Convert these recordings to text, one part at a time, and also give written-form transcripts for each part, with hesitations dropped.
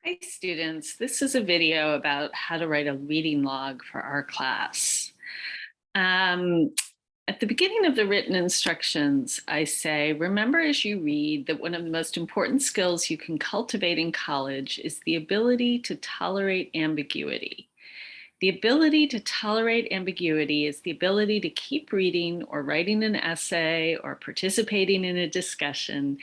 Hi students, this is a video about how to write a reading log for our class. Um, at the beginning of the written instructions, I say, remember as you read that one of the most important skills you can cultivate in college is the ability to tolerate ambiguity. The ability to tolerate ambiguity is the ability to keep reading or writing an essay or participating in a discussion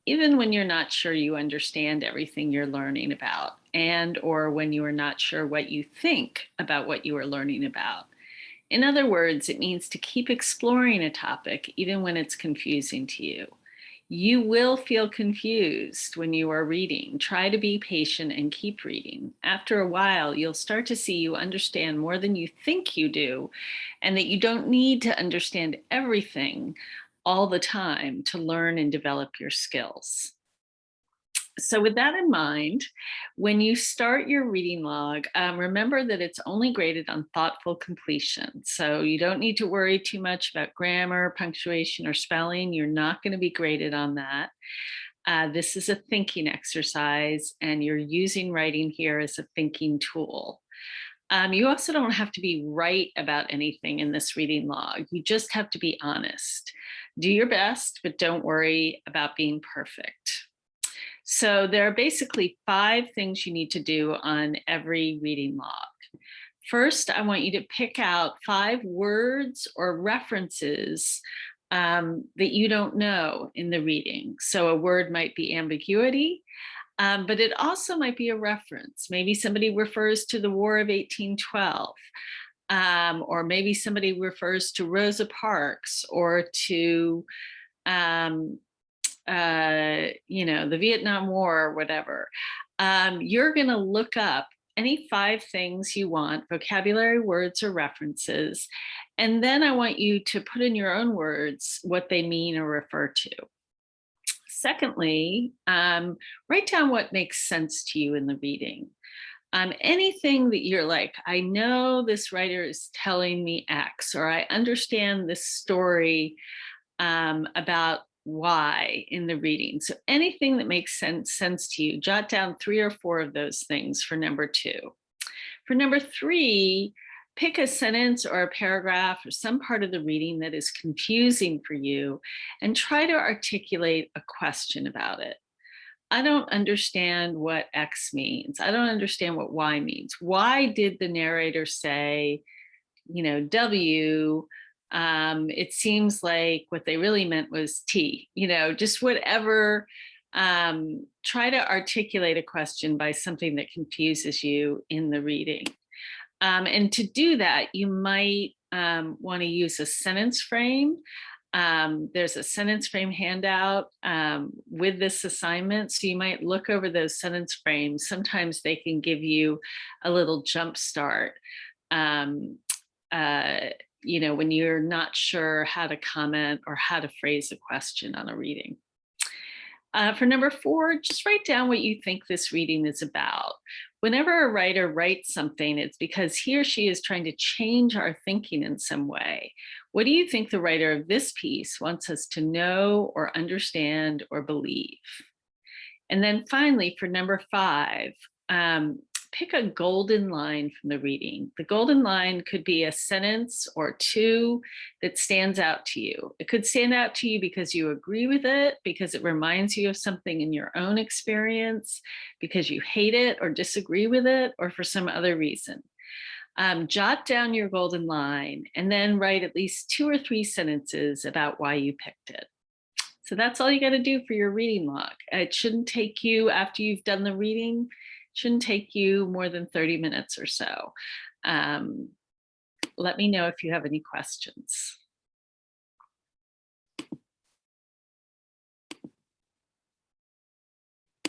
even when you're not sure you understand everything you're learning about, and or when you are not sure what you think about what you are learning about. In other words, it means to keep exploring a topic even when it's confusing to you. You will feel confused when you are reading. Try to be patient and keep reading. After a while, you'll start to see you understand more than you think you do, and that you don't need to understand everything all the time to learn and develop your skills. So with that in mind, when you start your reading log, remember that it's only graded on thoughtful completion. So you don't need to worry too much about grammar, punctuation, or spelling. You're not going to be graded on that. This is a thinking exercise, and you're using writing here as a thinking tool. You also don't have to be right about anything in this reading log. You just have to be honest. Do your best, but don't worry about being perfect. So there are basically 5 things you need to do on every reading log. First, I want you to pick out 5 words or references that you don't know in the reading. So a word might be ambiguity, but it also might be a reference. Maybe somebody refers to the War of 1812, or maybe somebody refers to Rosa Parks or to um, the Vietnam War or whatever. You're going to look up any 5 things you want, vocabulary, words, or references. And then I want you to put in your own words what they mean or refer to. Secondly, write down what makes sense to you in the reading. Anything that you're like, I know this writer is telling me X, or I understand this story about why in the reading. So anything that makes sense to you, jot down 3 or 4 of those things for number 2. For number 3, pick a sentence or a paragraph or some part of the reading that is confusing for you and try to articulate a question about it. I don't understand what X means. I don't understand what Y means. Why did the narrator say, W? It seems like what they really meant was T, just whatever. Try to articulate a question by something that confuses you in the reading. And to do that, you might want to use a sentence frame. There's a sentence frame handout with this assignment. So you might look over those sentence frames. Sometimes they can give you a little jump start. When you're not sure how to comment or how to phrase a question on a reading. For number 4, just write down what you think this reading is about. Whenever a writer writes something, it's because he or she is trying to change our thinking in some way. What do you think the writer of this piece wants us to know or understand or believe? And then finally, for number 5, pick a golden line from the reading. The golden line could be a sentence or 2 that stands out to you. It could stand out to you because you agree with it, because it reminds you of something in your own experience, because you hate it or disagree with it, or for some other reason. Jot down your golden line and then write at least 2 or 3 sentences about why you picked it. So that's all you got to do for your reading log. It shouldn't take you, after you've done the reading, shouldn't take you more than 30 minutes or so. Let me know if you have any questions.